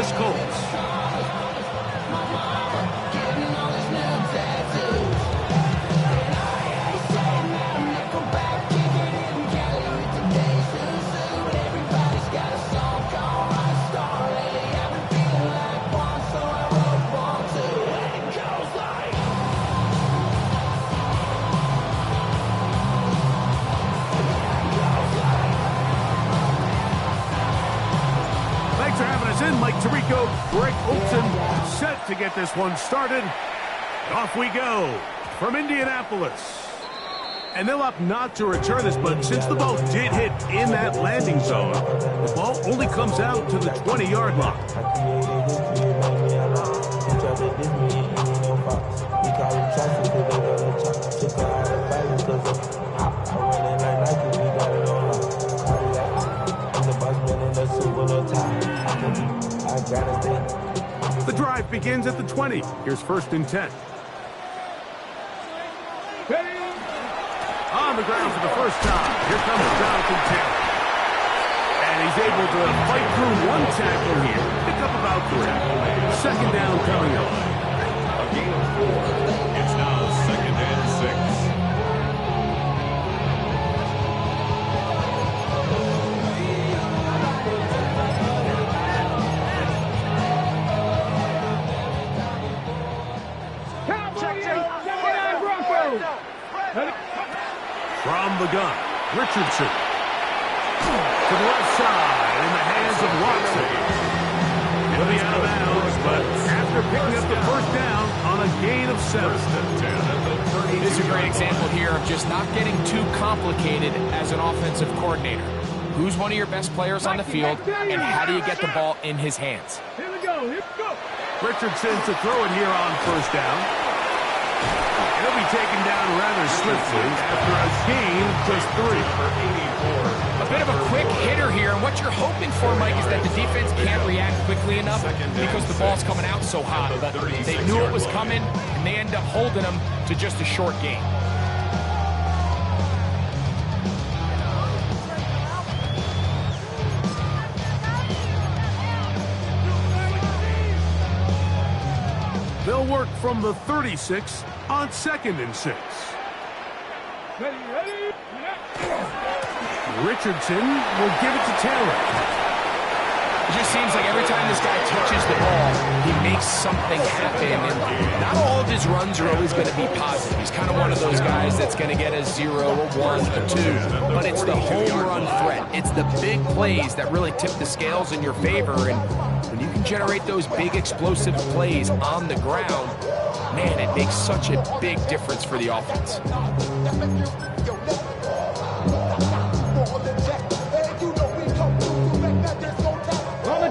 Indianapolis Colts. Thanks for having us in, Mike Tirico, Greg Olson, set to get this one started. Off we go from Indianapolis. And they'll opt not to return this, but since the ball did hit in that landing zone, the ball only comes out to the 20-yard line. The drive begins at the 20. Here's 1st and 10. On the ground for the first time. Here comes Jonathan Taylor. And he's able to fight through one tackle here. Pick up about 3. 2nd down coming up. A gain of 4. It's now 2nd and 6. From the gun, Richardson. To the left side, in the hands of Watson. He'll be out of bounds, but after picking up the 1st down on a gain of 7. This is a great example here of just not getting too complicated as an offensive coordinator. Who's one of your best players on the field, and how do you get the ball in his hands? Here we go. Richardson to throw it here on 1st down. He'll be taken down rather swiftly after a gain of just 3 for 84. A bit of a quick hitter here, and what you're hoping for, Mike, is that the defense can't react quickly enough because the ball's coming out so hot. But they knew it was coming, and they end up holding them to just a short gain. They'll work from the 36 on 2nd and 6. Richardson will give it to Taylor. It just seems like every time this guy touches the ball, he makes something happen. And not all of his runs are always going to be positive. He's kind of one of those guys that's going to get a 0, a 1, a 2. But it's the home run threat. It's the big plays that really tip the scales in your favor. And when you can generate those big explosive plays on the ground, man, it makes such a big difference for the offense.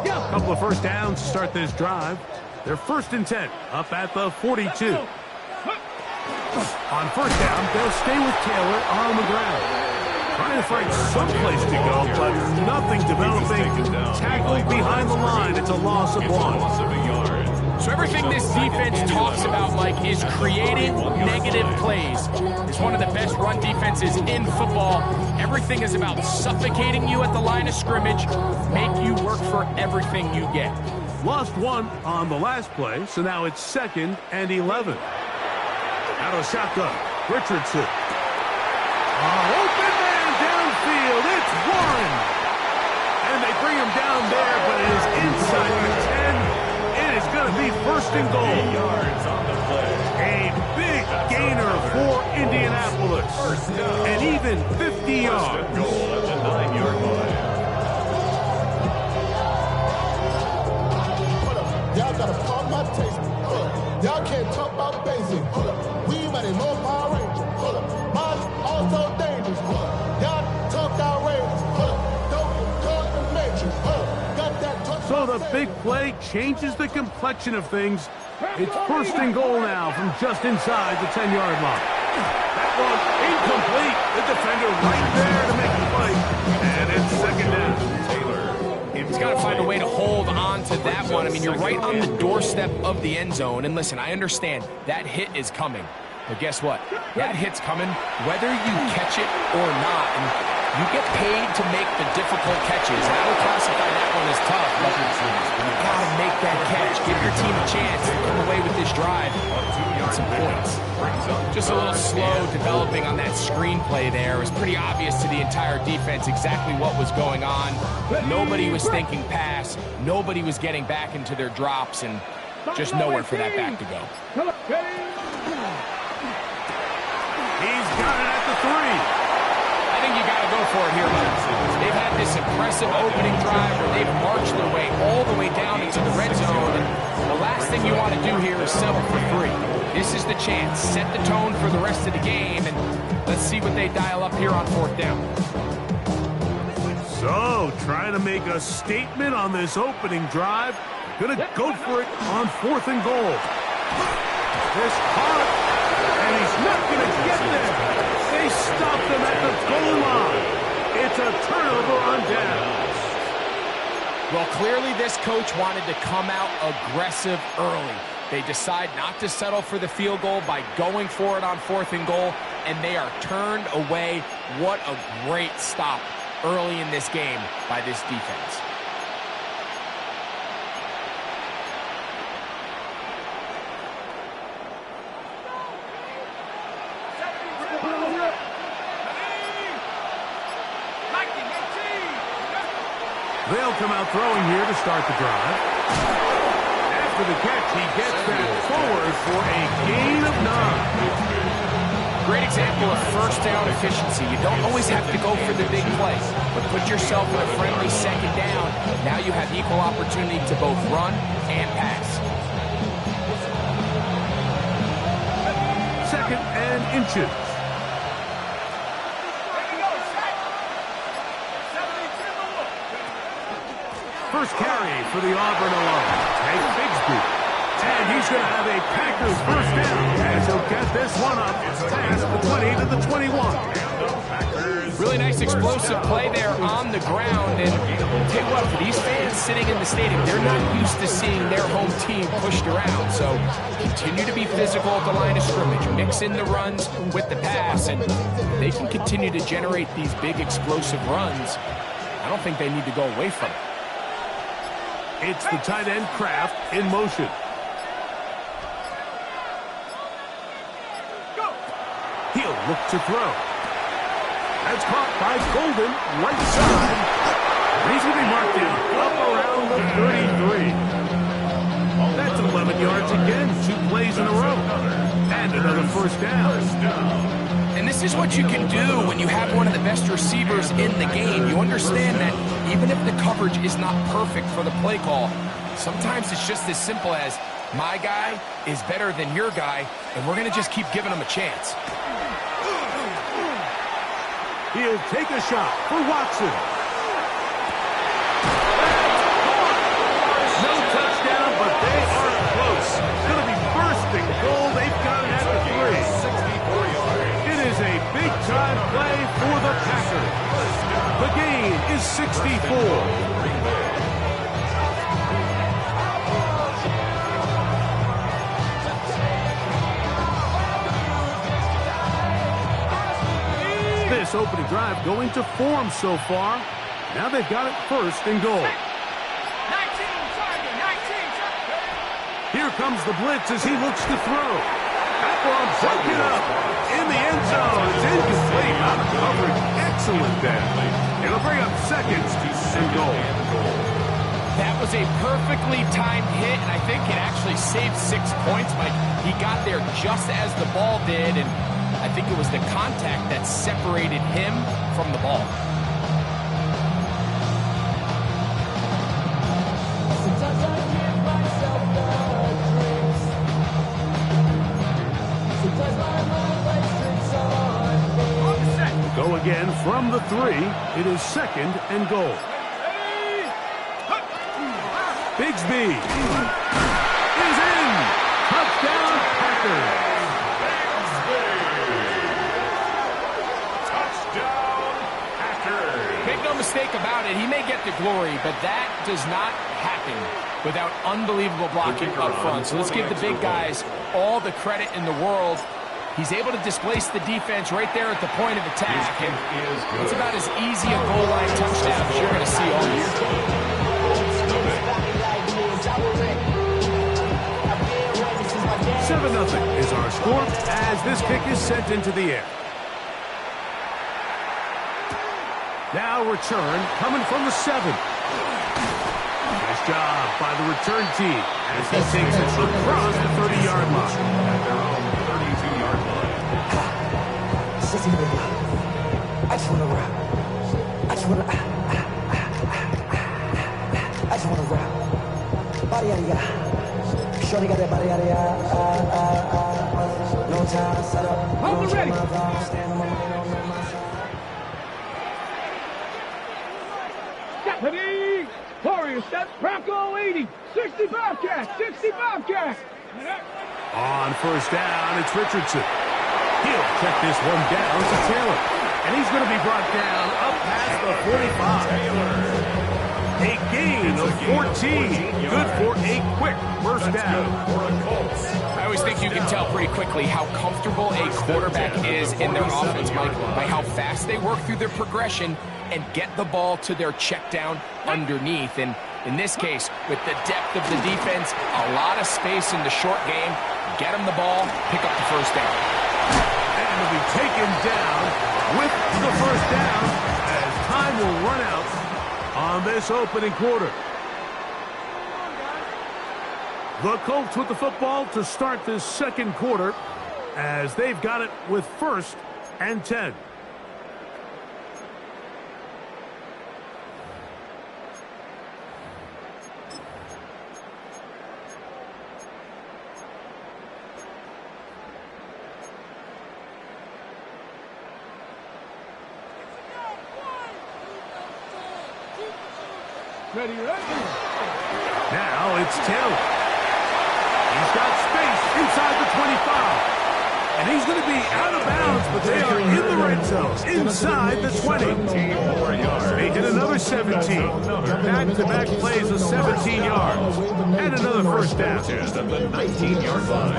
A couple of 1st downs to start this drive. They're 1st and 10 up at the 42. On 1st down, they'll stay with Taylor on the ground. Trying to find some place to go, but nothing developing. Tackled behind the line. It's a loss of 1. So everything this defense talks about, Mike, is creating negative plays. It's one of the best run defenses in football. Everything is about suffocating you at the line of scrimmage, make you work for everything you get. Lost 1 on the last play, so now it's 2nd and 11. Out of shotgun, Richardson. Open man downfield, it's 1. And they bring him down there, but it is inside the 10. It is going to be 1st and goal. Yards on the play. A big gainer for Indianapolis. And even 50 yards. Goal at the 9-yard line. Y'all gotta pump my taste. Y'all can't talk about basic. We mighty low Power Ranger. Mine also dangerous. Y'all talk outrageous. Don't call the matrix. Got that touch. So the big play changes the complexion of things. It's 1st and goal now from just inside the 10-yard line. That one incomplete. The defender right there to make the play. And it's 2nd down. Taylor. He's got to find a way to hold on to that one. I mean, you're right on the doorstep of the end zone. And listen, I understand that hit is coming. But guess what? That hit's coming whether you catch it or not. And You get paid to make the difficult catches. I would classify that one as tough, but you gotta make that catch. Give your team a chance to come away with this drive and some points. Just a little slow developing on that screenplay there. It was pretty obvious to the entire defense exactly what was going on. Nobody was thinking pass. Nobody was getting back into their drops, and just nowhere for that back to go. He's got it at the 3. I think you got to go for it here, Mike. They've had this impressive opening drive where they've marched their way all the way down into the red zone, and the last thing you want to do here is settle for 3. This is the chance. Set the tone for the rest of the game, and let's see what they dial up here on 4th down. So, trying to make a statement on this opening drive. Gonna go for it on 4th and goal. This hard, and he's not gonna get there. They stopped him at the goal line. It's a turnover on downs. Well, clearly this coach wanted to come out aggressive early. They decide not to settle for the field goal by going for it on 4th and goal, and they are turned away. What a great stop early in this game by this defense. They'll come out throwing here to start the drive. After the catch, he gets that forward for a gain of 9. Great example of first down efficiency. You don't always have to go for the big play, but put yourself in a friendly 2nd down. Now you have equal opportunity to both run and pass. 2nd and inches. First carry for the Auburn alum. Take Bigsby. And he's going to have a Packers first down as he'll get this one up past the 20 to the 21. Really nice explosive play there on the ground. And I'll tell you what, for these fans sitting in the stadium, they're not used to seeing their home team pushed around. So continue to be physical at the line of scrimmage. Mix in the runs with the pass, and they can continue to generate these big explosive runs. I don't think they need to go away from it. It's the tight end Kraft in motion. He'll look to throw. That's caught by Golden, right side. He's going to be marked down up around the 33. That's 11 yards again, 2 plays in a row. And another first down. And this is what you can do when you have one of the best receivers in the game. You understand that even if the coverage is not perfect for the play call, sometimes it's just as simple as my guy is better than your guy, and we're going to just keep giving him a chance. He'll take a shot for Watson. No touchdown, but they are close. Going to be first and goal. They've got it at the 3. It is a big-time play for the Packers. The gain is 64. This opening drive going to form so far. Now they've got it first and goal. 19, Here comes the blitz as he looks to throw. That one broken up in the end zone. It's incomplete out of coverage. Excellent there. It'll bring up seconds and goal. That was a perfectly timed hit, and I think it actually saved 6 points, Mike. He got there just as the ball did, and I think it was the contact that separated him from the ball. Go again from the 3. It is second and goal. Bigsby is in. Touchdown, Packers. Make no mistake about it, he may get the glory, but that does not happen without unbelievable blocking up front. So let's give the big guys all the credit in the world. He's able to displace the defense right there at the point of attack. And it's about as easy a goal line touchdown as you're going to see all year. 7-0 is our score as this kick is sent into the air. Now return coming from the 7. Nice job by the return team as he takes it across the 30-yard line. At their own 32-yard line. I just want to rock. I just want to rock. Body out of ya. Shorty got that body out of ya. No time, set up. Hold ready. Ready. Warrior set. Bronco 80. 60 Bobcat. 60 Bobcat. On first down, it's Richardson. He'll check this one down to Taylor. And he's going to be brought down up past the 45. A gain of 14. Good for a quick first down. I always think you can tell pretty quickly how comfortable a quarterback is in their offense, Mike, by how fast they work through their progression and get the ball to their check down underneath. And in this case, with the depth of the defense, a lot of space in the short game, get them the ball, pick up the first down. And will be taken down with the first down as time will run out on this opening quarter. The Colts with the football to start this second quarter as they've got it with 1st and 10. Ready, ready. Now it's Taylor. He's got space inside the 25. And he's going to be out of bounds, but they are in the red zone, inside the 20. They hit another 17. Back-to-back plays of 17 yards. And another first down. Just at the 19-yard line.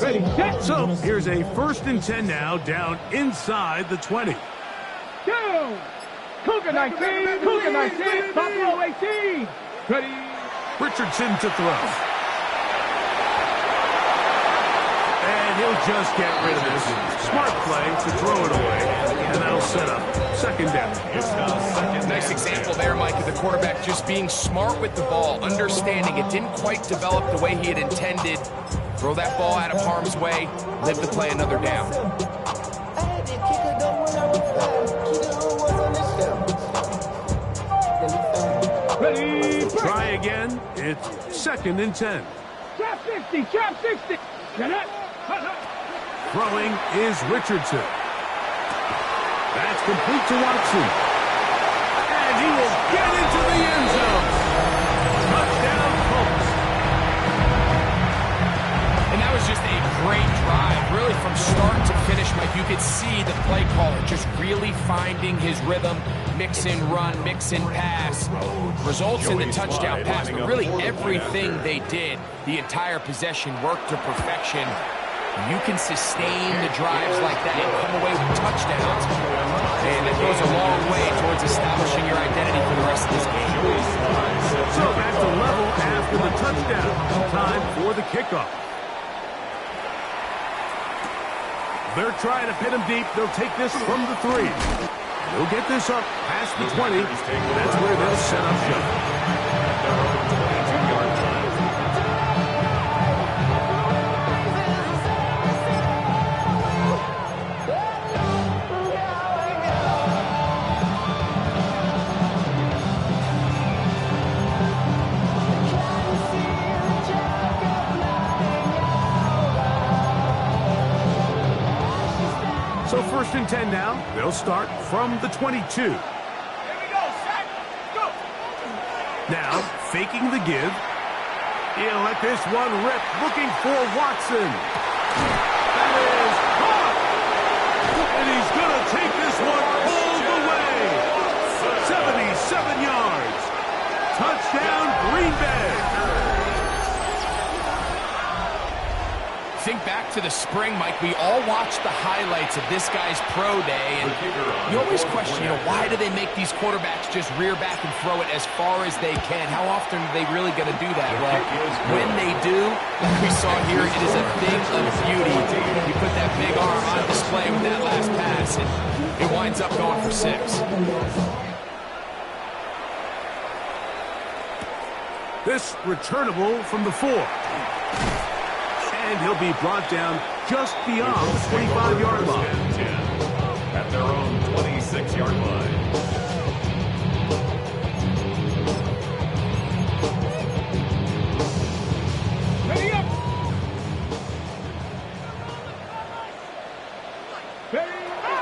Ready, set. So here's a 1st and 10 now, down inside the 20. Go. Cougar 19. Cougar 19. Buffalo 18. Ready. Richardson to throw. And he'll just get rid of this. Smart play to throw it away. And that'll set up 2nd down. Nice example there, Mike, of the quarterback just being smart with the ball, understanding it didn't quite develop the way he had intended. Throw that ball out of harm's way, live to play another down. Ready. Try again. It's 2nd and 10. Trap 60. Trap 60. Get it. Throwing is Richardson. That's complete to Watson. And he will get into the end zone. Touchdown, Colts. And that was just a great drive, really from start to finish, Mike. You could see the play caller just really finding his rhythm, mix and run, mix and pass. Results in the touchdown pass, but really everything they did, the entire possession worked to perfection. You can sustain the drives like that and come away with touchdowns. And it goes a long way towards establishing your identity for the rest of this game. So back to level after the touchdown. Time for the kickoff. They're trying to pin him deep. They'll take this from the 3. They'll get this up past the 20. That's where they'll set up shop. So 1st and 10 now. They'll start from the 22. Here we go, set, go. Now, faking the give. He'll let this one rip, looking for Watson. That is caught. And he's going to take this one all the way. 77 yards. Touchdown, Green Bay. Think back to the spring, Mike, we all watched the highlights of this guy's pro day, and you always question, why do they make these quarterbacks just rear back and throw it as far as they can? How often are they really going to do that? Well, when they do, like we saw here, it is a thing of beauty. You put that big arm on display with that last pass, and it winds up going for 6. This returnable from the 4. And he'll be brought down just beyond the 25-yard line. At their own 26-yard line. Ready up.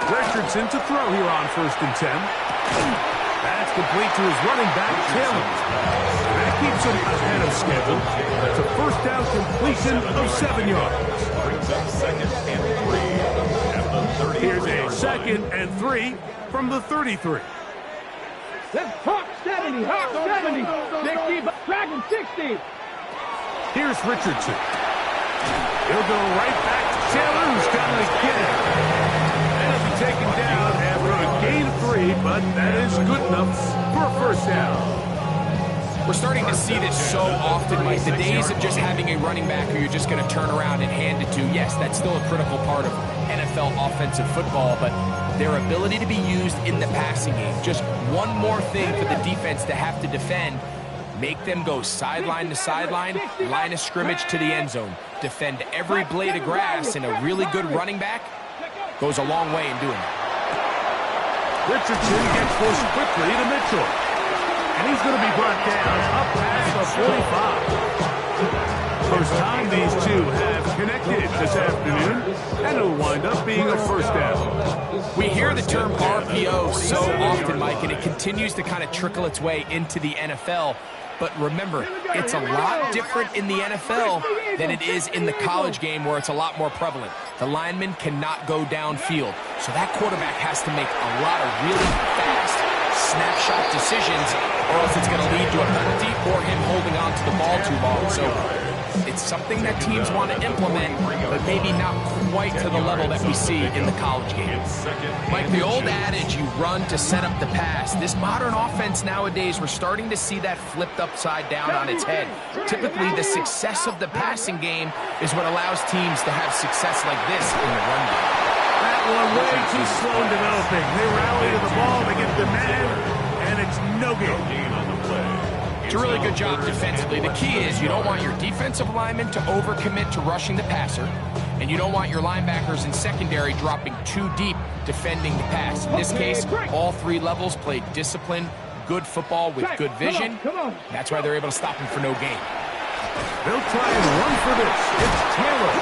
Richardson to throw here on 1st and 10. That's complete to his running back, Taylor. That keeps him ahead of schedule. That's a 1st down completion of 7 yards. Brings up 2nd and 3 at the 33. Here's a 2nd and 3 from the 33. Let's hawk 70, hawk 70. 60, dragon 60. Here's Richardson. He'll go right back to Taylor, who's got to get it. And he'll be taken down after a gain of 3, but that is good enough for a 1st down. We're starting to see this so often, Mike. The days of just having a running back who you're just going to turn around and hand it to, yes, that's still a critical part of NFL offensive football, but their ability to be used in the passing game, just one more thing for the defense to have to defend, make them go sideline to sideline, line of scrimmage to the end zone, defend every blade of grass, and a really good running back goes a long way in doing that. Richardson gets this quickly to Mitchell. And he's going to be brought down up past the 45. First time these two have connected this afternoon, and it'll wind up being a 1st down. We hear the term RPO so often, Mike, and it continues to kind of trickle its way into the NFL. But remember, it's a lot different in the NFL than it is in the college game where it's a lot more prevalent. The lineman cannot go downfield, so that quarterback has to make a lot of really fast snapshot decisions, or else it's going to lead to a penalty or him holding on to the ball too long. So it's something that teams want to implement, but maybe not quite to the level that we see in the college game. Like the old adage, you run to set up the pass. This modern offense nowadays, we're starting to see that flipped upside down on its head. Typically, the success of the passing game is what allows teams to have success like this in the run game. That one way too slow in developing. They rally to the ball, they get the man, and it's no gain on the play. It's a really good job defensively. The key is you don't want your defensive linemen to overcommit to rushing the passer, and you don't want your linebackers in secondary dropping too deep defending the pass. In this case, all 3 levels played disciplined, good football with good vision. That's why they're able to stop him for no gain. They'll try and run for this. It's Taylor.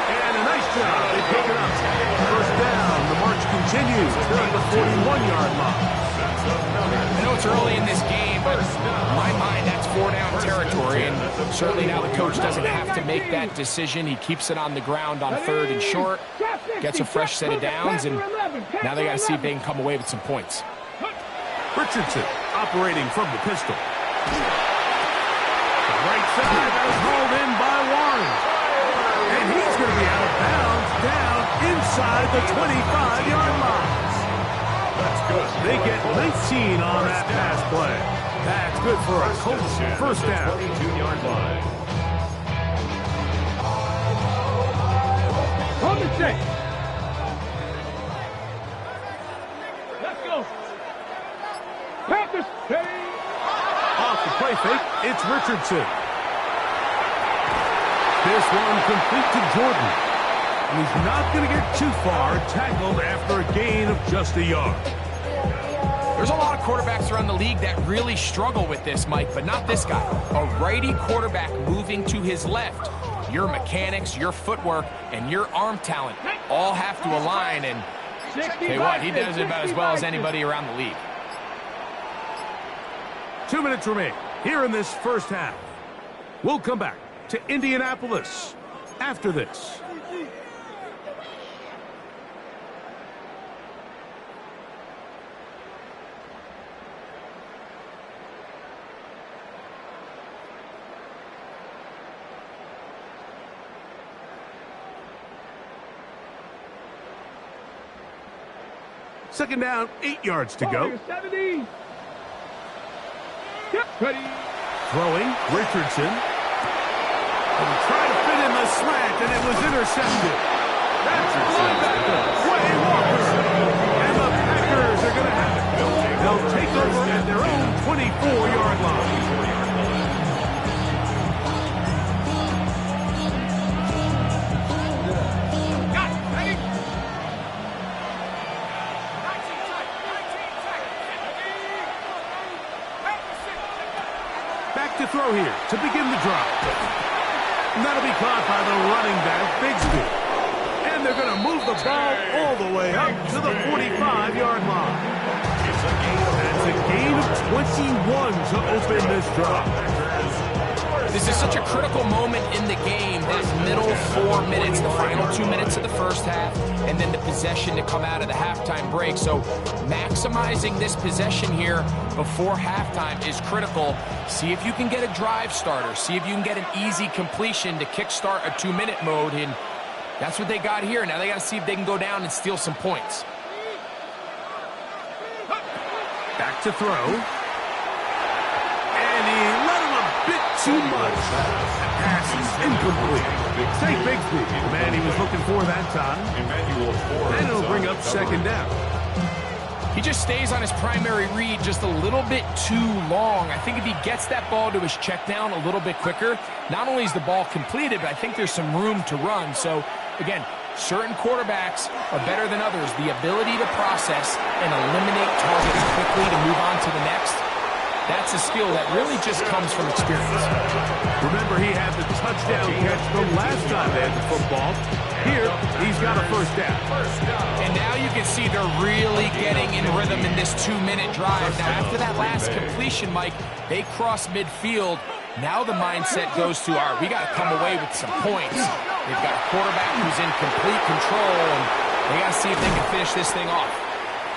And a nice job. They pick it up. 1st down. The march continues. They're at the 41-yard line. I know it's early in this game, but in my mind, that's 4-down territory, and certainly now the coach doesn't have to make that decision. He keeps it on the ground on 3rd and short, gets a fresh set of downs, and now they got to see if they can come away with some points. Richardson operating from the pistol. The right side, that was hauled in by Warren. And he's going to be out of bounds down inside the 25-yard line. That's good. They get 19 on that pass play. That's good for a Colts 1st down. 22-yard line. On the 6. Let's go. Panthers. Off the play fake, it's Richardson. This one complete to Jordan. And he's not going to get too far, tackled after a gain of just a yard. There's a lot of quarterbacks around the league that really struggle with this, Mike, but not this guy. A righty quarterback moving to his left. Your mechanics, your footwork, and your arm talent all have to align, and tell you what, he does it about as well as anybody around the league. 2 minutes remain here in this 1st half. We'll come back to Indianapolis after this. Second down, 8 yards to go. 70. Ready. Throwing, Richardson. And trying to fit in the slant, and it was intercepted. That's linebacker, Way Walker. And the Packers are going to have it. They'll take over at their own 24-yard line. To throw here to begin the drive. And that'll be caught by the running back, Bigsby. And they're going to move the ball all the way up to the 45-yard line. That's a gain of 21 to open this drive. This is such a critical moment in the game, that middle 4 minutes, the final 2 minutes of the first half, and then the possession to come out of the halftime break. So maximizing this possession here before halftime is critical. See if you can get a drive starter. See if you can get an easy completion to kickstart a 2-minute mode, and that's what they got here. Now they got to see if they can go down and steal some points. Back to throw. And he let him a bit too much. That pass is incomplete. Take Bigsby, the man he was looking for that time. And it'll bring up second down. He just stays on his primary read just a little bit too long. I think if he gets that ball to his check down a little bit quicker, not only is the ball completed, but I think there's some room to run. So, again, certain quarterbacks are better than others. The ability to process and eliminate targets quickly to move on to the next, that's a skill that really just comes from experience. Remember, he had the touchdown catch the last time they had the football. Here, he's got a first down. And now you can see they're really getting in rhythm in this 2-minute drive. Now, after that last completion, Mike, they cross midfield. Now the mindset goes to, all right, we got to come away with some points. They've got a quarterback who's in complete control, and they got to see if they can finish this thing off.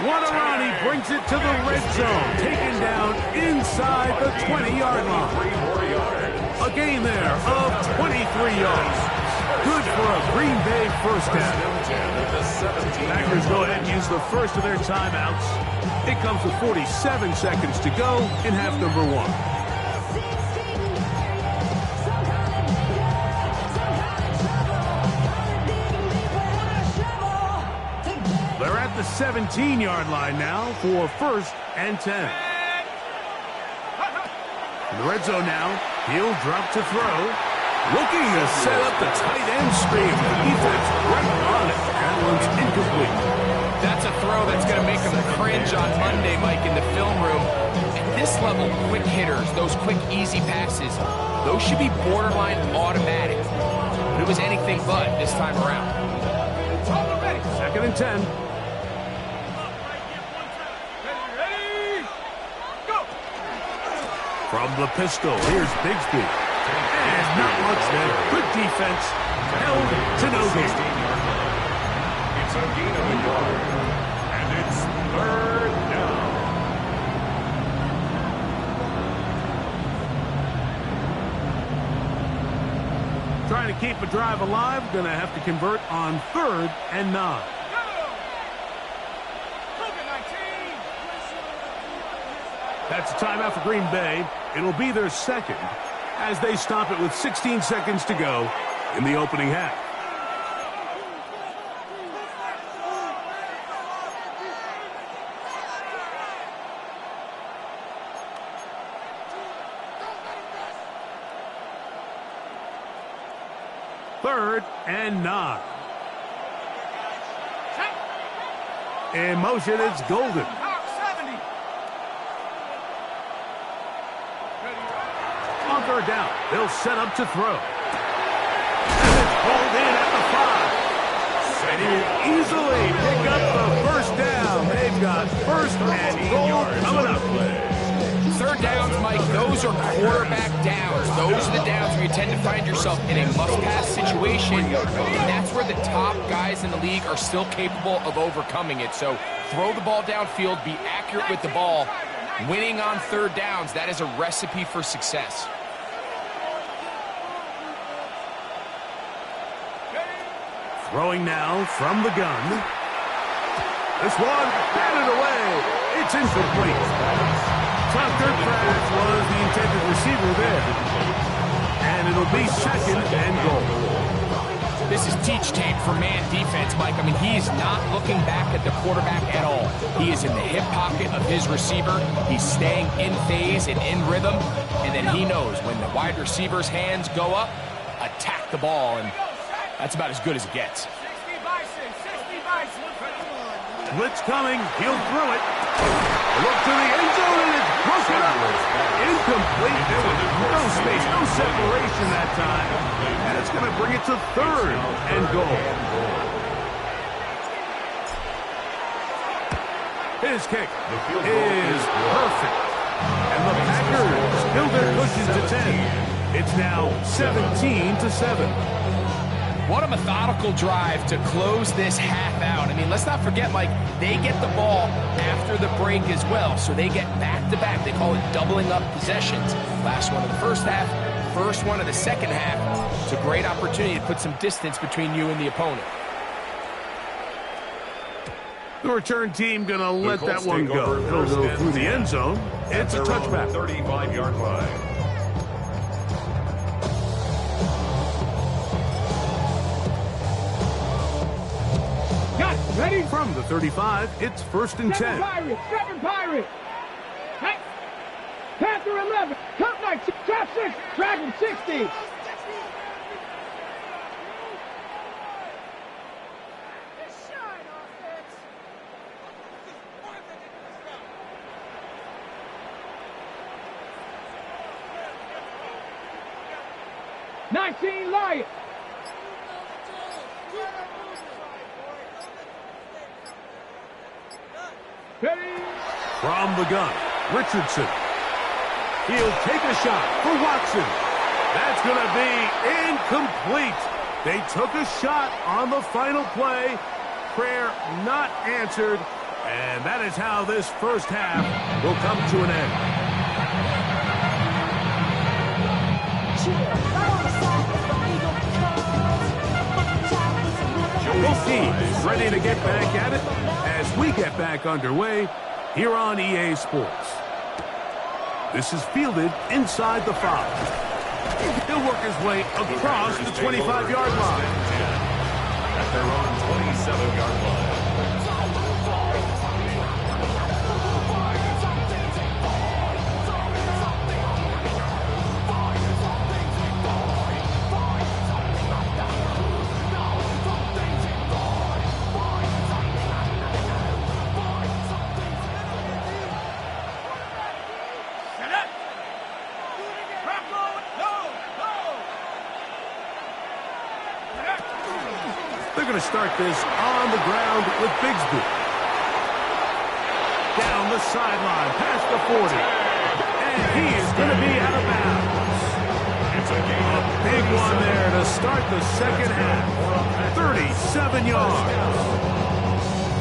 What a run. He brings it to the red zone. Taken down inside the 20-yard line. A gain there of 23 yards. Good for a Green Bay first down. Packers go ahead and use the first of their timeouts. It comes with 47 seconds to go in half number 1. They're at the 17-yard line now for first and 10. In the red zone now, he'll drop to throw. Looking to set up the tight end screen. The defense right on it. That one's incomplete. That's a throw that's going to make them cringe on Monday, Mike, in the film room. At this level, quick hitters, those quick, easy passes, those should be borderline automatic. But it was anything but this time around. Second and 10. From the pistol, here's Bigsby. And not much there. Good defense. Held to no gain. It's a gain of a yard. And it's third down. Trying to keep a drive alive. Going to have to convert on 3rd and 9. That's a timeout for Green Bay. It'll be their second as they stop it with 16 seconds to go in the opening half. Third and 9. In motion, it's Golden. On third down, they'll set up to throw. And it's pulled in at the 5. And he'll easily pick up the first down. They've got first and goal coming up. Third downs, Mike, those are quarterback downs. Those are the downs where you tend to find yourself in a must-pass situation, and that's where the top guys in the league are still capable of overcoming it. So throw the ball downfield, be accurate with the ball. Winning on third downs, that is a recipe for success. Throwing now from the gun. This one, batted away. It's incomplete. Tucker Craft was the intended receiver there. And it'll be second and goal. This is teach tape for man defense, Mike. I mean, he is not looking back at the quarterback at all. He is in the hip pocket of his receiver. He's staying in phase and in rhythm. And then he knows when the wide receiver's hands go up, attack the ball. And that's about as good as it gets. Blitz coming. He'll throw it. Look to the end zone, and it's broken up. Incomplete. There was no space, no separation that time. And it's going to bring it to third and goal. His kick is perfect. And the Packers build their cushion to 10. It's now 17-7. What a methodical drive to close this half out. I mean, let's not forget, Mike, they get the ball after the break as well, so they get back-to-back. They call it doubling up possessions. Last one of the first half, first one of the second half. It's a great opportunity to put some distance between you and the opponent. The return team going to let that one go. It'll go through the end zone. It's a touchback. 35-yard line. Ready from the 35, it's first and 10. Seven Pirates. Hey. Panther 11. Top 9. Trap 6. Dragon 60. Lion. From the gun, Richardson. He'll take a shot for Watson. That's going to be incomplete. They took a shot on the final play. Prayer not answered. And that is how this first half will come to an end. Both teams ready to get back at it as we get back underway here on EA Sports. This is fielded inside the 5. He'll work his way across the 25-yard line. At their own 27-yard line. They're going to start this on the ground with Bigsby. Down the sideline, past the 40. And he is going to be out of bounds. A big one there to start the second half. 37 yards.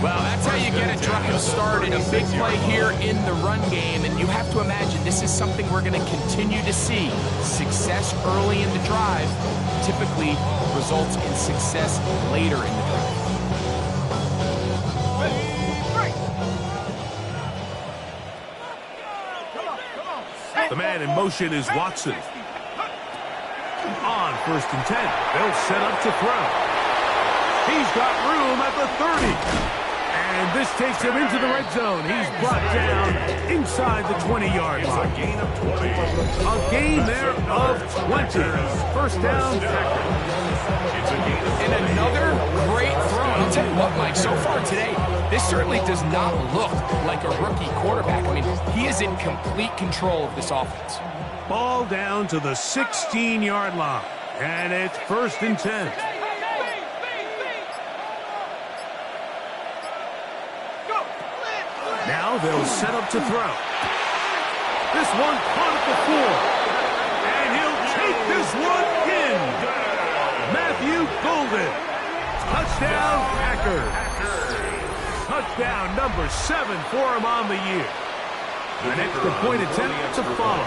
Well, that's how you get a drive started. A big play here in the run game. And you have to imagine this is something we're going to continue to see. Success early in the drive typically results in success later in the drive. The man in motion is Watson. On first and 10, they'll set up to throw. He's got room at the 30. And this takes him into the red zone. He's brought down inside the 20-yard line. A gain of 20. A gain there of 20. First down. And another great throw. I'll tell you what, Mike, so far today, this certainly does not look like a rookie quarterback. I mean, he is in complete control of this offense. Ball down to the 16-yard line. And it's first and 10. Now they'll set up to throw. This one caught at the 4. And he'll take this one in. Matthew Golden. Touchdown, Packers. Touchdown number 7 for him on the year. An extra point attempt to follow.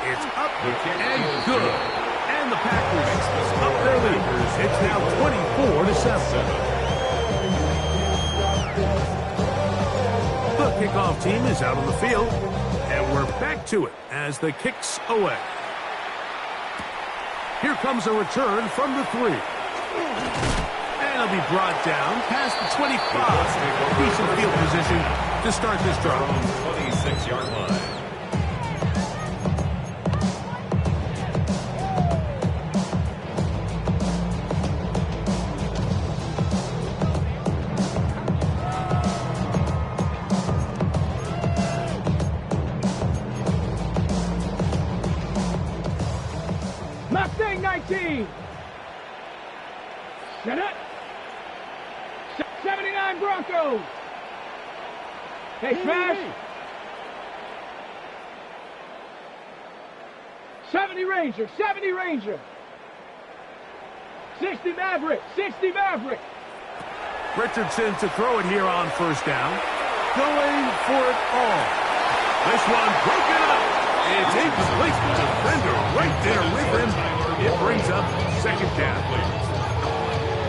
It's up and good. And the the Packers up their lead. It's now 24-7. The kickoff team is out on the field, and we're back to it as the kick's away. Here comes a return from the 3. And it'll be brought down past the 25. Decent field position to start this drive. 26-yard line. Mustang 19. Set up. 79 Broncos. Hey, smash. 70 Ranger. 70 Ranger. 60 Maverick. 60 Maverick. Richardson to throw it here on first down. Going for it all. This one broken up. It's incomplete. Defender right there with him. It brings up second down.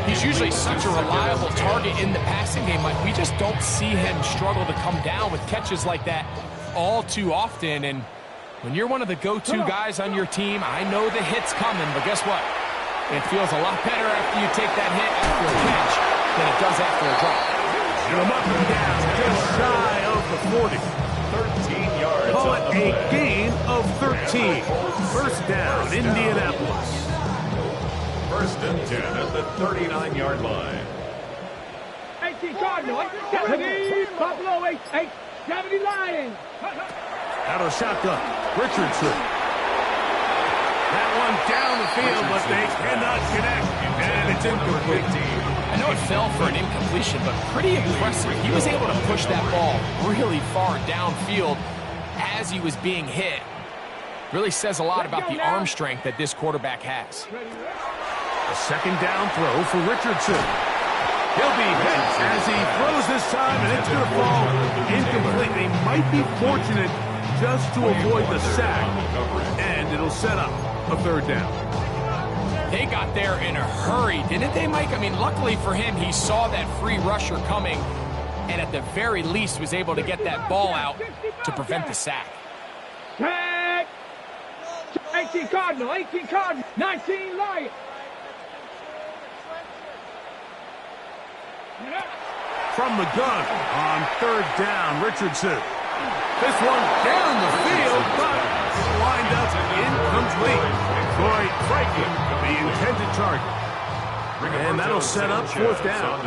He's usually such a reliable target in the passing game. Like, we just don't see him struggle to come down with catches like that all too often. And when you're one of the go-to guys on your team, I know the hit's coming, but guess what? It feels a lot better after you take that hit after a catch than it does after a drop. Get him up and down, just shy of the 40. 13 yards. Call it a gain of 13. First down, Indianapolis. First and 10 at the 39-yard line. 18 Cardinal. 70 Buffalo. 70 Lions. Out of shotgun, Richardson. That one down the field, but they cannot connect, and it's incomplete. I know it fell for an incompletion, but pretty impressive. He was able to push that ball really far downfield as he was being hit. Really says a lot about the arm strength that this quarterback has. A second down throw for Richardson. He'll be hit as he throws this time, and it's going to fall incomplete. They might be fortunate just to avoid the sack, and it'll set up a third down. They got there in a hurry, didn't they, Mike? I mean, luckily for him, he saw that free rusher coming, and at the very least was able to get that ball out to prevent the sack. Tag. 18 Cardinal. 18 Cardinal. 19 Lions. From the gun on third down, Richardson. This one down the field, but lined up incomplete. Troy Franklin, the intended target. And that'll set up fourth down.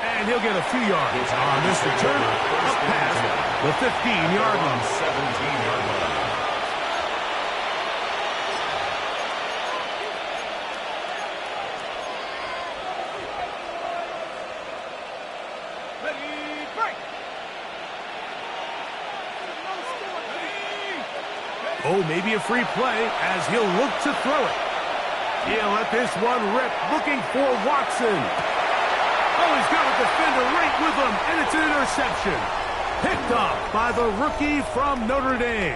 And he'll get a few yards on this return up past the 15-yard line. 17-yard line. Oh, maybe a free play as he'll look to throw it. He'll let this one rip, looking for Watson. Oh, he's got a defender right with him, and it's an interception. Picked off by the rookie from Notre Dame.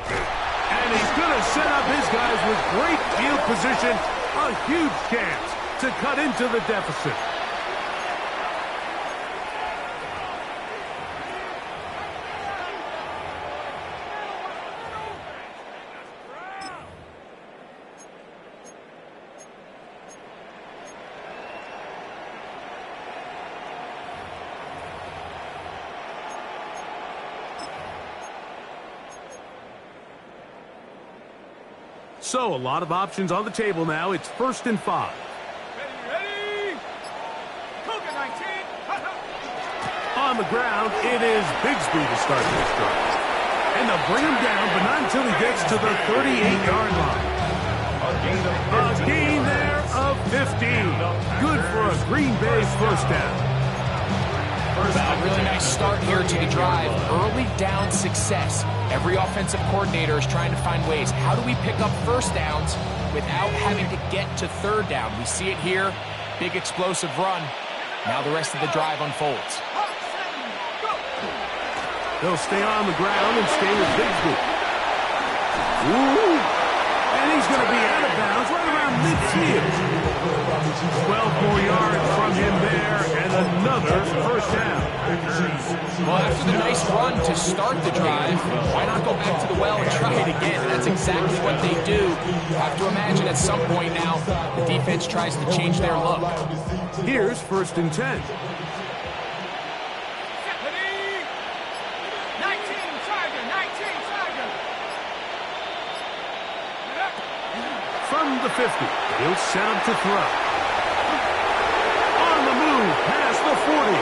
And he's going to set up his guys with great field position. A huge chance to cut into the deficit. So, a lot of options on the table now. It's 1st and 5. Ready. Cougar 19. On the ground, it is Bigsby to start this drive. And they'll bring him down, but not until he gets to the 38-yard line. A gain there of 15. Good for a Green Bay first down. A really nice start here to the drive. Early down success. Every offensive coordinator is trying to find ways. How do we pick up first downs without having to get to third down? We see it here. Big explosive run. Now the rest of the drive unfolds. They'll stay on the ground and stay with Bigsby. Ooh. And he's going to be out of bounds right around midfield. 12 more yards from him there, and another first down. Well, after the nice run to start the drive, why not go back to the well and try it again? That's exactly what they do. I have to imagine at some point now, the defense tries to change their look. Here's 1st and 10. From the 50, he'll set up to throw. On the move, past the 40.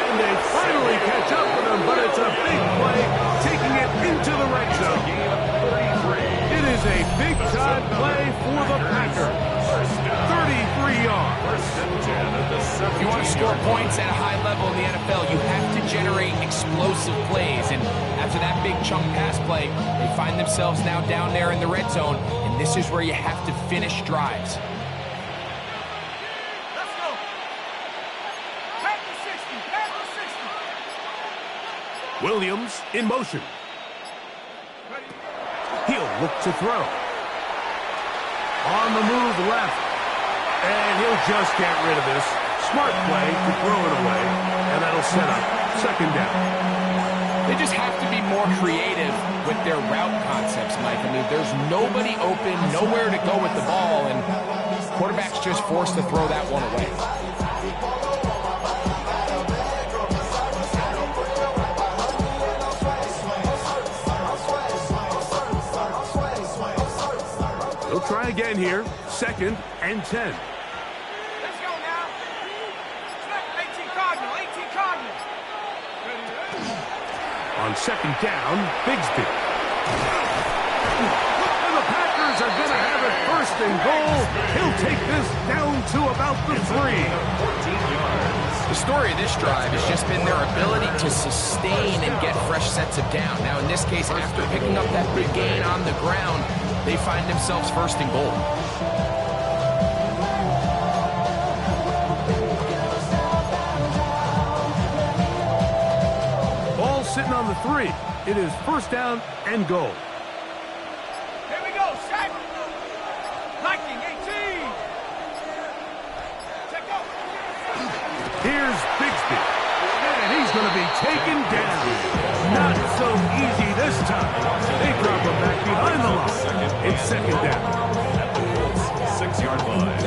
And they finally catch up with him, but it's a big play, taking it into the red zone. It is a big-time play for the Packers. 33 yards. If you want to score points at a high level in the NFL, you have to generate explosive plays. And after that big chunk pass play, they find themselves now down there in the red zone. And this is where you have to finish drives. Let's go. Pack the 60. Williams in motion. He'll look to throw. On the move left. And he'll just get rid of this. Smart play to throw it away. And that'll set up 2nd down. They just have to be more creative with their route concepts, Mike. I mean, there's nobody open, nowhere to go with the ball, and quarterback's just forced to throw that one away. He'll try again here. 2nd and 10. Let's go now. 18 Cardinal, 18 Cardinal. On 2nd down, Bigsby. And the Packers are going to have it 1st and goal. He'll take this down to about the 3. The story of this drive has just been their ability to sustain and get fresh sets of down. Now, in this case, after picking up that big gain on the ground, they find themselves 1st and goal. Ball sitting on the 3. It is 1st down and goal. Here we go, set. Lightning, 18. Check go. Here's Bigsby. And he's going to be taken down. Not so easy this time. They drop him back behind the line. It's 2nd down. 6-yard line.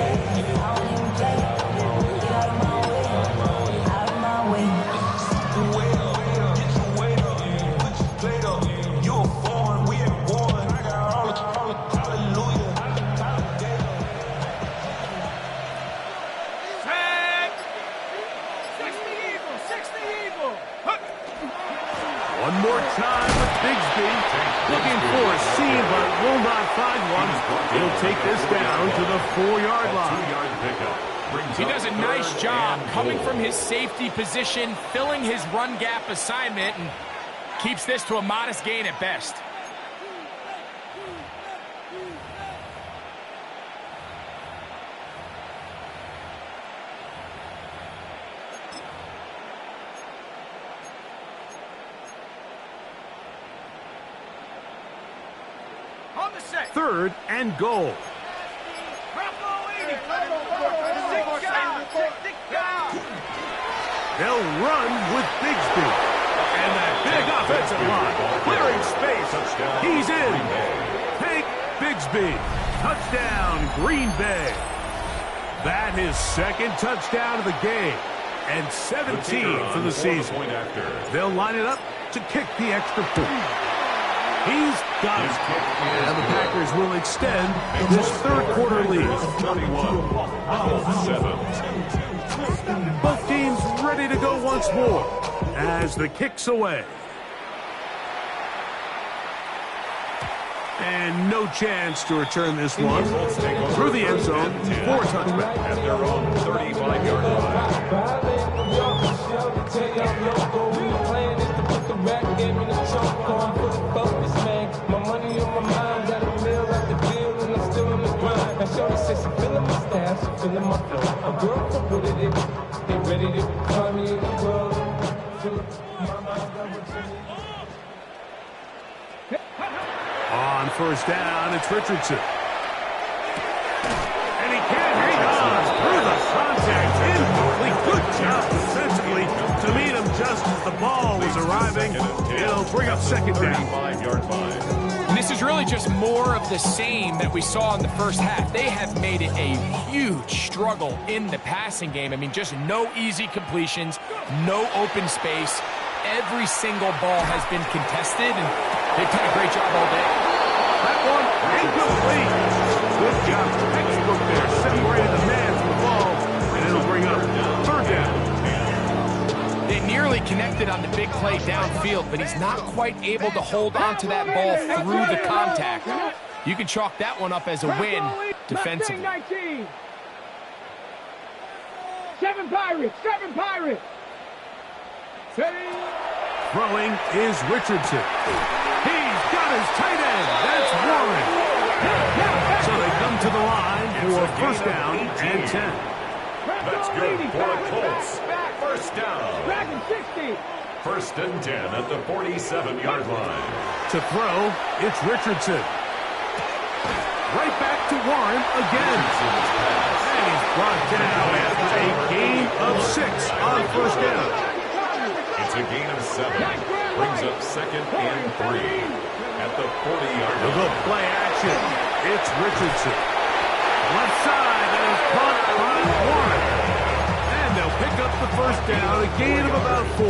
One more time with Bigsby. Looking for a seam, but will not find one. He'll take this down to the 4-yard line. 2-yard pickup. He does a nice job coming from his safety position, filling his run gap assignment, and keeps this to a modest gain at best. On the set. 3rd and goal. They'll run with Bigsby. And that big offensive line clearing space. He's in. Take Bigsby. Touchdown, Green Bay. That is 2nd touchdown of the game. And 17 for the season. They'll line it up to kick the extra point. He's got it. And the Packers will extend this 3rd quarter lead. 31-7. Both teams ready to go once more as the kick's away. And no chance to return this one through the end zone for a touchback. At their own 35-yard line. first down. It's Richardson. And he can't hang on through the contact. Incomplete. Good job defensively to meet him just as the ball was arriving. It'll bring up second down. 35-yard line. And this is really just more of the same that we saw in the first half. They have made it a huge struggle in the passing game. I mean, just no easy completions, no open space. Every single ball has been contested, and they've done a great job all day. That one incomplete. Good job. Textbook there. Separated the man from the ball, and it'll bring up third down. They nearly connected on the big play downfield, but he's not quite able to hold on to that ball through the contact. You can chalk that one up as a win defensively. 19. 7 Pirates. 7 Pirates. Throwing is Richardson. He's got his tight end. That's Warren. So they come to the line for first down and 10. That's good for the Colts. First down. Dragon 60. First and 10 at the 47-yard line. To throw, it's Richardson. Right back to Warren again. And he's brought down after a gain of 6 on first down. It's a gain of 7. Brings up second and 3 at the 40-yard They'll go line. play action. It's Richardson. Left side, and it's caught by Warren. And they'll pick up the first down, a gain of about 4.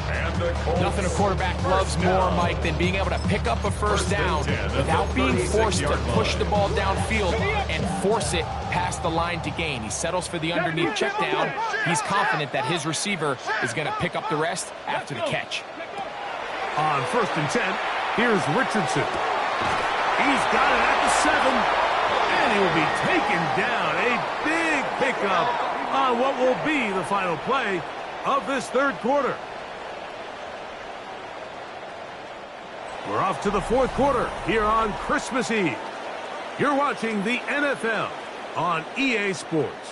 And the Colts. Nothing a quarterback loves more, Mike, than being able to pick up a first down without being forced to push the ball downfield and force it past the line to gain. He settles for the underneath check down. He's confident that his receiver is going to pick up the rest after the catch. On first and 10, here's Richardson. He's got it at the 7, and he will be taken down. A big pickup on what will be the final play of this third quarter. We're off to the fourth quarter here on Christmas Eve. You're watching the NFL on EA Sports.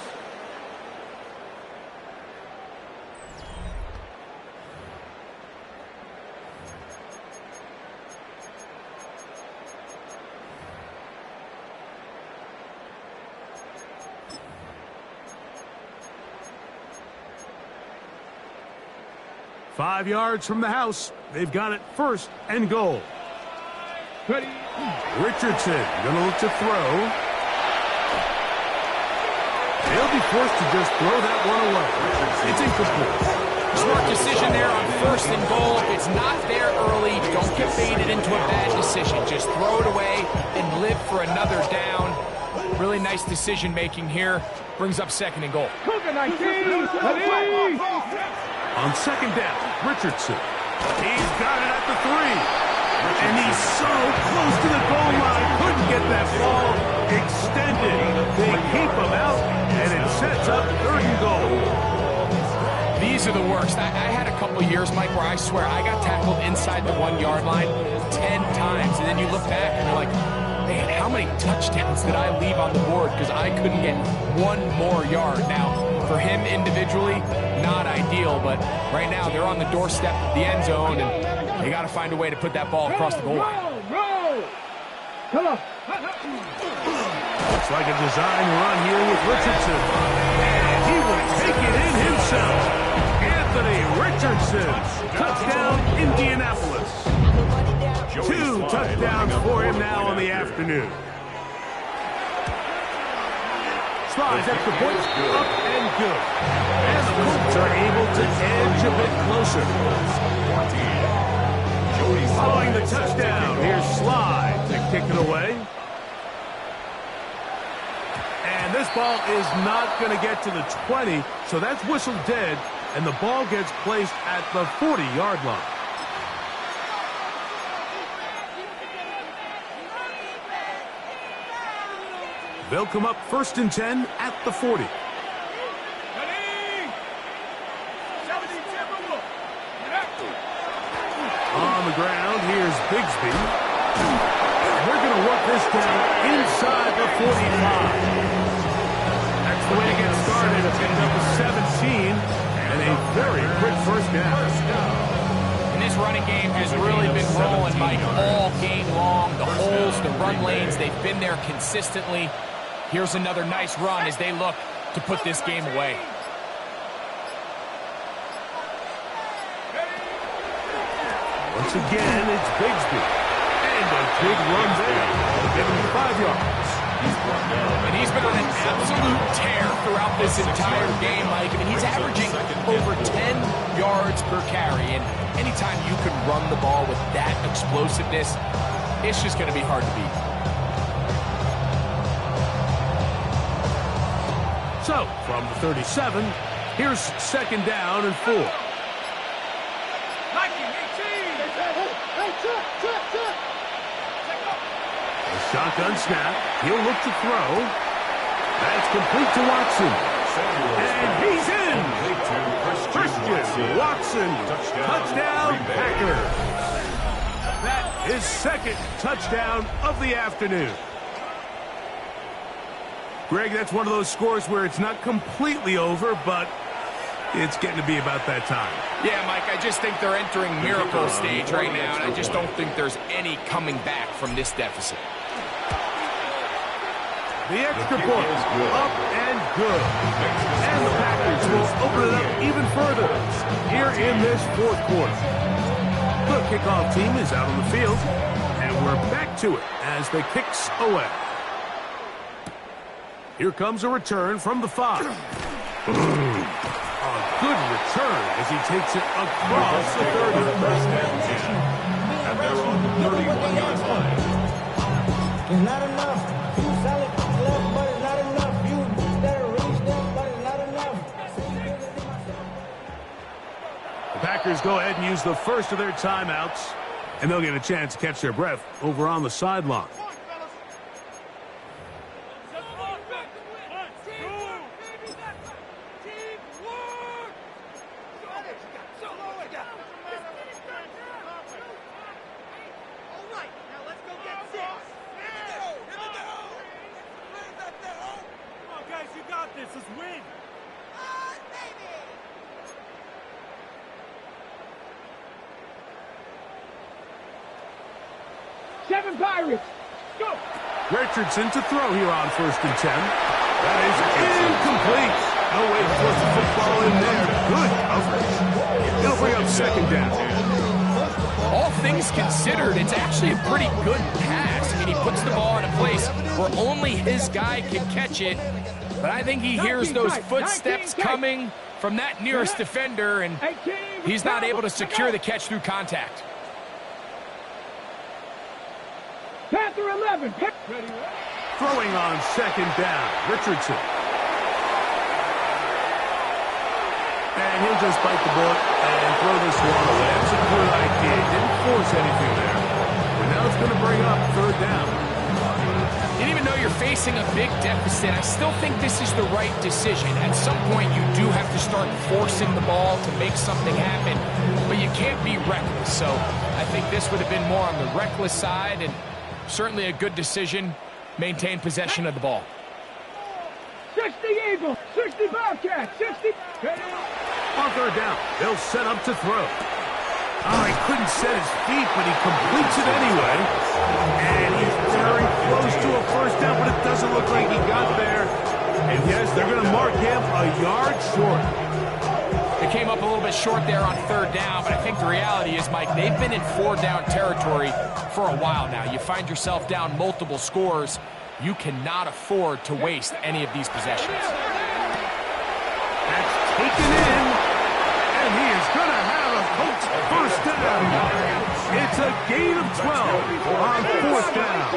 Five yards from the house. They've got it first and goal. Richardson going to look to throw. They'll be forced to just throw that one away. It's incomplete. Smart decision there on first and goal. If it's not there early, don't get baited into a bad decision. Just throw it away and live for another down. Really nice decision making here. Brings up second and goal. On second down, Richardson. He's got it at the 3. And he's so close to the goal line. Couldn't get that ball extended. They keep him out, and it sets up third and goal. These are the worst. I had a couple years, Mike, where I swear I got tackled inside the 1 yard line 10 times. And then you look back and you're like, man, how many touchdowns did I leave on the board because I couldn't get one more yard? Now, for him individually, not ideal, but right now they're on the doorstep of the end zone, and they got to find a way to put that ball across the goal line. Come on. Looks like a design run here with Richardson. And he will take it in himself. Anthony Richardson. Touchdown, Indianapolis. 2 touchdowns for him now on the afternoon. Slides extra points, up and good. And the Colts are able to edge a bit closer. Following the touchdown, here's Slide to kick it away. And this ball is not going to get to the 20, so that's whistled dead, and the ball gets placed at the 40-yard line. They'll come up first and 10 at the 40. On the ground, here's Bigsby. They're going to work this down inside the 45. That's the way to get started. It's going to up to 17, and a very quick first down. And this running game has really been rolling, Mike, all game long. The holes, the run lanes, they've been there consistently. Here's another nice run as they look to put this game away. Once again, it's Bigsby. And a big run there. Giving him 5 yards. And he's been on an absolute tear throughout this entire game, Mike. I mean, he's averaging over 10 yards per carry. And anytime you can run the ball with that explosiveness, it's just going to be hard to beat. So, from the 37, here's 2nd down and 4. Shotgun snap. He'll look to throw. That's complete to Watson. And he's in. Christian Watson. Touchdown, Packers. That is 2nd touchdown of the afternoon. Greg, that's one of those scores where it's not completely over, but it's getting to be about that time. Yeah, Mike, I just think they're entering miracle stage right now, and I just don't think there's any coming back from this deficit. The extra point, up and good. And the Packers will open it up even further here in this 4th quarter. The kickoff team is out on the field, and we're back to it as the kicks away. Here comes a return from the 5. A good return as he takes it across the 30. And they're on the 31-yard line. It's not enough. You solid left, but it's not enough. You better reach them, but it's not enough. The Packers go ahead and use the first of their timeouts, and they'll get a chance to catch their breath over on the sideline. Pirates, go! Richardson to throw here on 1st and 10. That is incomplete. No way to put the football in there. Good coverage. It'll bring up 2nd down. All things considered, it's actually a pretty good pass. I mean, he puts the ball in a place where only his guy can catch it. But I think he hears those footsteps coming from that nearest defender, and he's not able to secure the catch through contact. Panther 11. Throwing on 2nd down, Richardson. And he'll just bite the bullet and throw this one away. That's a good idea. Didn't force anything there. But now it's going to bring up 3rd down. And even though you're facing a big deficit, I still think this is the right decision. At some point, you do have to start forcing the ball to make something happen, but you can't be reckless. So I think this would have been more on the reckless side, and certainly a good decision. Maintain possession of the ball. 60 Eagles, 60 Bobcats, 60. On 3rd down, they'll set up to throw. Oh, he couldn't set his feet, but he completes it anyway. And he's very close to a 1st down, but it doesn't look like he got there. And yes, they're going to mark him a yard short. It came up a little bit short there on 3rd down, but I think the reality is, Mike, they've been in 4-down territory for a while now. You find yourself down multiple scores. You cannot afford to waste any of these possessions. That's taken in, and he is going to have a Colts 1st down. It's a gain of 12 on 4th down.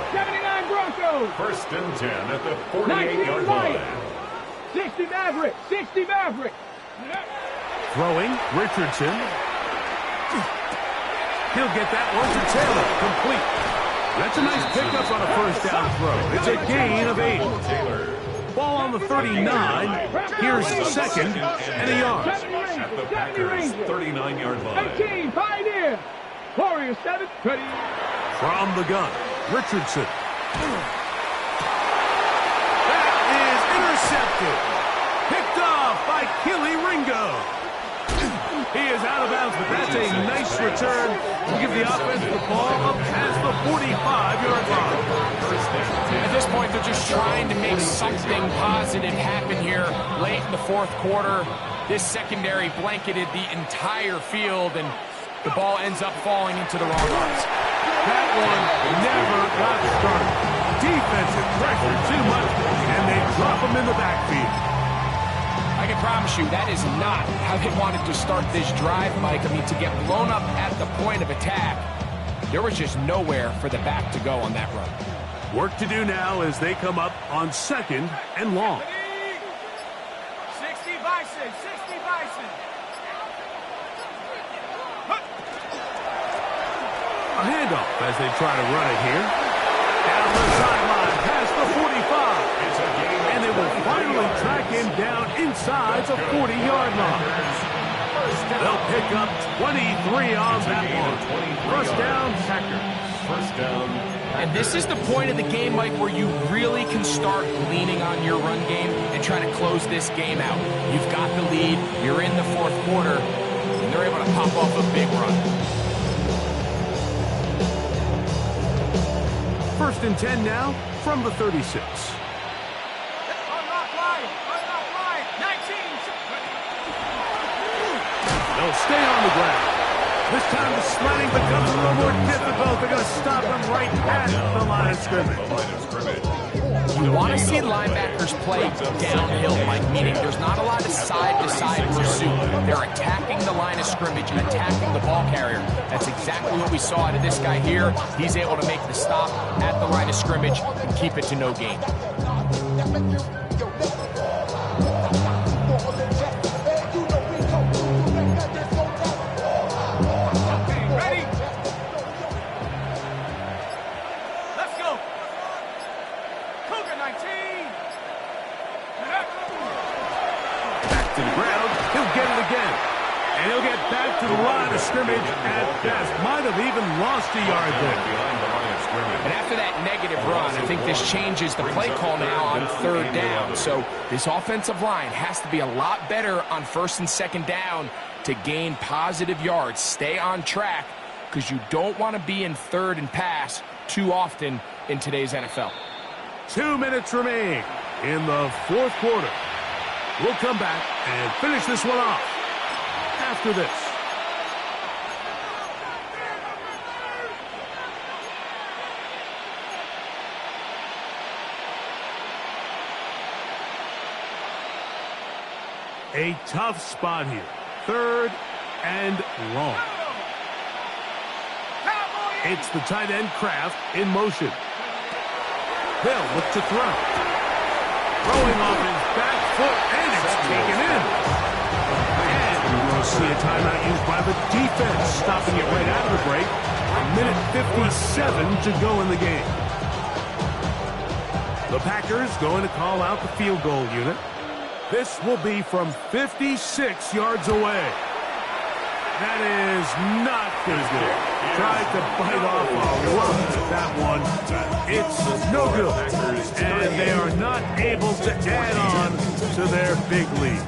79 Broncos. 1st and 10 at the 48-yard line. 60 Maverick, 60 Maverick. Throwing, Richardson. He'll get that one to Taylor, complete. That's a nice pickup on a 1st down throw. It's a gain of 8. Ball on the 39. Here's 2nd and a yard. At the Packers' 39-yard line. 18 Pioneer. Warriors 7. Ready. From the gun, Richardson. That is intercepted. Picked off by Keely Ringo. He is out of bounds, but that's a nice return to give the offense the ball up past the 45-yard line. At this point, they're just trying to make something positive happen here late in the fourth quarter. This secondary blanketed the entire field, and the ball ends up falling into the wrong arms. That one never got started. Defensive pressure too much, and they drop him in the backfield. I can promise you that is not how they wanted to start this drive, Mike. I mean, to get blown up at the point of attack, there was just nowhere for the back to go on that run. Work to do now as they come up on 2nd and long. 60 Bison, 60 Bison. A handoff as they try to run it here. Down the sideline, past the 45. And they will finally track him down inside the 40-yard line. They'll pick up 23 on that one. First down, Packers. First down. And this is the point of the game, Mike, where you really can start leaning on your run game and try to close this game out. You've got the lead, you're in the fourth quarter, and they're able to pop off a big run. 1st and 10 now from the 36. They'll stay on the ground. This time the sledding becomes a little more difficult. They're going to stop him right at the line of scrimmage. You want to see linebackers play downhill, Mike, meaning there's not a lot of side-to-side pursuit. They're attacking the line of scrimmage, attacking the ball carrier. That's exactly what we saw out of this guy here. He's able to make the stop at the line of scrimmage and keep it to no gain. And he'll get back to the line of scrimmage at best. Might have even lost a yard there. Behind the line of scrimmage. And after that negative run, I think this changes the play call now on 3rd down. So this offensive line has to be a lot better on 1st and 2nd down to gain positive yards. Stay on track because you don't want to be in 3rd and pass too often in today's NFL. 2 minutes remain in the fourth quarter. We'll come back and finish this one off after this. A tough spot here. 3rd and long. It's the tight end Kraft in motion. They'll look to throw. Throwing off his back foot, and it's taken in. And we'll see a timeout used by the defense, stopping it right out of the break. 1:57 to go in the game. The Packers going to call out the field goal unit. This will be from 56 yards away. That is not good. Tried to bite off a run at that one. It's no good. And they are not able to add on to their big lead.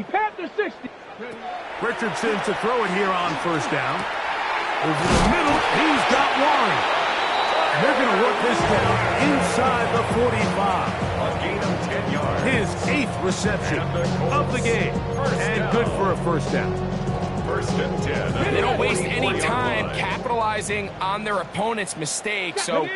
Panther 60. Richardson to throw it here on first down. Over the middle, he's got one. And they're going to work this down inside the 45. A gain of 10 yards. His 8th reception of the game. And good for a first down. 1st and 10. And they don't waste any time capitalizing on their opponent's mistakes. So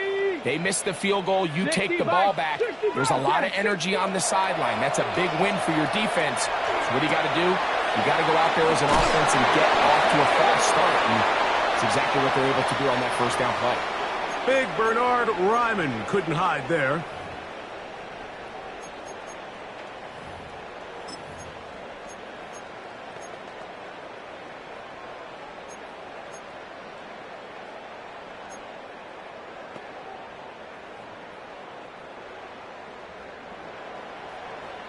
they miss the field goal, you take the ball back. There's a lot of energy on the sideline. That's a big win for your defense. So what do you got to do? You got to go out there as an offense and get off to a fast start. And it's exactly what they're able to do on that first down play. Big Bernard Ryman couldn't hide there.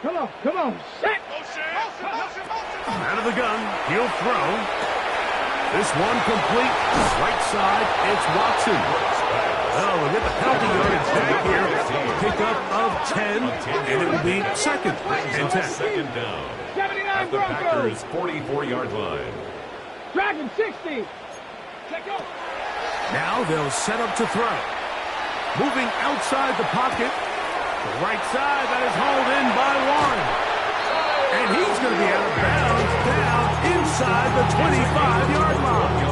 Come on. Set. Out of the gun, he'll throw. This one complete. Right side, it's Watson. Well, we'll get the penalty yardage back here. Pickup of 10, and it will be second and 10. Second down. 79 At the Broncos. Packers' 44-yard line. Dragon 60. Check go. Now they'll set up to throw. Moving outside the pocket. The right side, that is hauled in by Warren. And he's going to be out of bounds down inside the 25-yard line.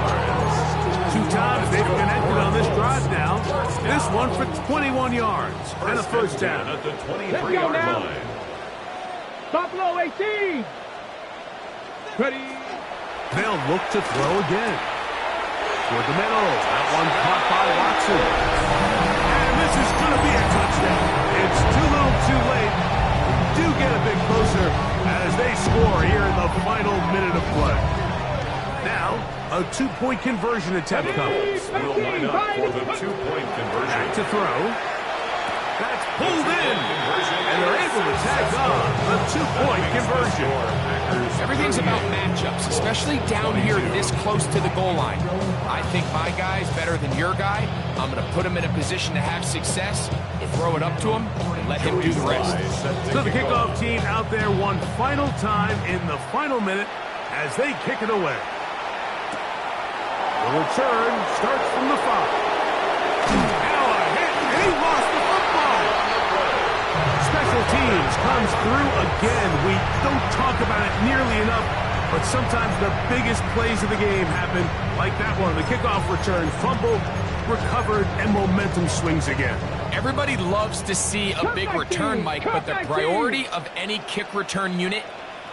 2 times they've connected on this drive now. This one for 21 yards and a first down. At the 23-yard line. Buffalo 18. Ready. They'll look to throw again. Toward the middle. That one caught by Watson. And this is going to be a touchdown. It's too little too late. Do get a bit closer as they score here in the final minute of play. Now, a 2-point conversion attempt comes. Will line up for the 2-point conversion. Back to throw. That's pulled in. And they're able to tag on the 2-point conversion. Everything's about matchups, especially down here this close to the goal line. I think my guy's better than your guy. I'm going to put him in a position to have success, throw it up to him, and let him do the rest. So the kickoff team out there one final time in the final minute as they kick it away. The return starts from the 5. Now a hit, and he lost the football. Special teams comes through again. We don't talk about it nearly enough, but sometimes the biggest plays of the game happen like that one. The kickoff return, fumble, recovered, and momentum swings again. Everybody loves to see a big return, Mike, but the priority of any kick return unit,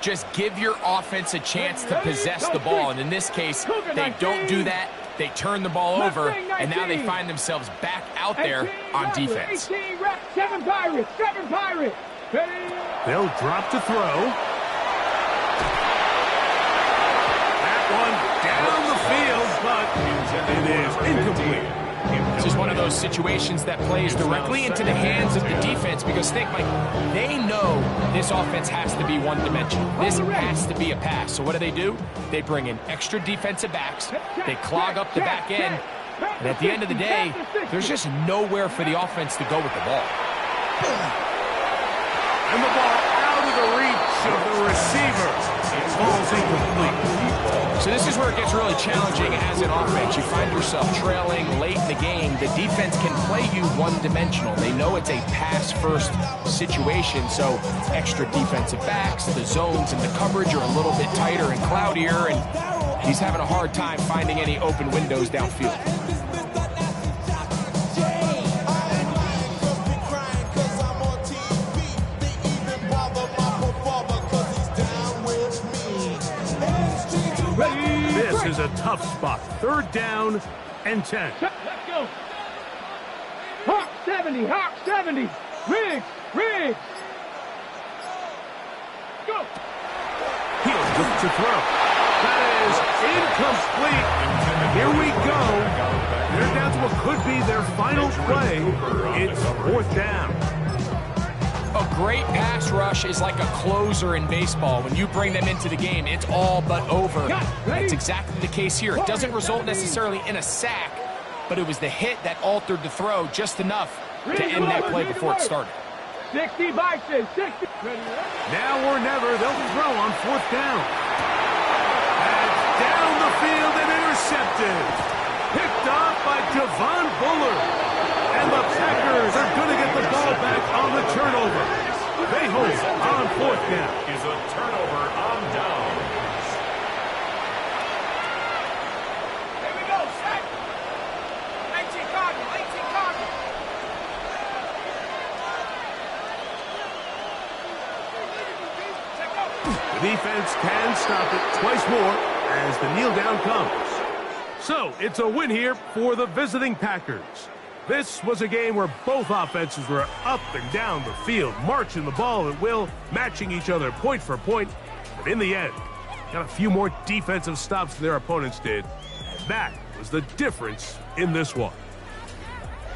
just give your offense a chance to possess the ball. And in this case, they don't do that. They turn the ball over, and now they find themselves back out there on defense. 7 Pirates. Ready. They'll drop to throw. That one down the field, but it is incomplete. This is one of those situations that plays directly into the hands of the defense because think, Mike, they know this offense has to be one-dimensional. This has to be a pass. So what do? They bring in extra defensive backs. They clog up the back end. And at the end of the day, there's just nowhere for the offense to go with the ball. And the ball out of the reach of the receiver. It falls incomplete. So this is where it gets really challenging as an offense. You find yourself trailing late in the game. The defense can play you one-dimensional. They know it's a pass-first situation, so extra defensive backs, the zones and the coverage are a little bit tighter and cloudier, and he's having a hard time finding any open windows downfield. This is a tough spot. 3rd down and 10. Let's go. Hawk 70. Riggs. Go. He'll look to throw. That is incomplete. Here we go. They're down to what could be their final play. It's 4th down. A great pass rush is like a closer in baseball. When you bring them into the game, it's all but over. That's exactly the case here. It doesn't result necessarily in a sack, but it was the hit that altered the throw just enough to end that play before it started. 60 Bison. 60. Now or never, they'll throw on 4th down. And down the field and intercepted. Picked off by Javon Buller. And the Packers are going to get the ball back on the turnover. They hold on 4th down. Is a turnover on downs. Here we go. Set. 18 Cardinal. The defense can stop it twice more as the kneel down comes. So it's a win here for the visiting Packers. This was a game where both offenses were up and down the field, marching the ball at will, matching each other point for point. But in the end, got a few more defensive stops than their opponents did. And that was the difference in this one.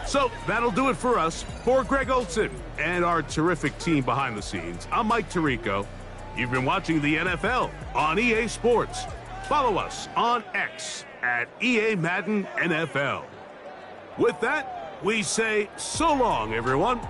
So that'll do it for us. For Greg Olson and our terrific team behind the scenes, I'm Mike Tirico. You've been watching the NFL on EA Sports. Follow us on X at EA Madden NFL. With that, we say so long, everyone.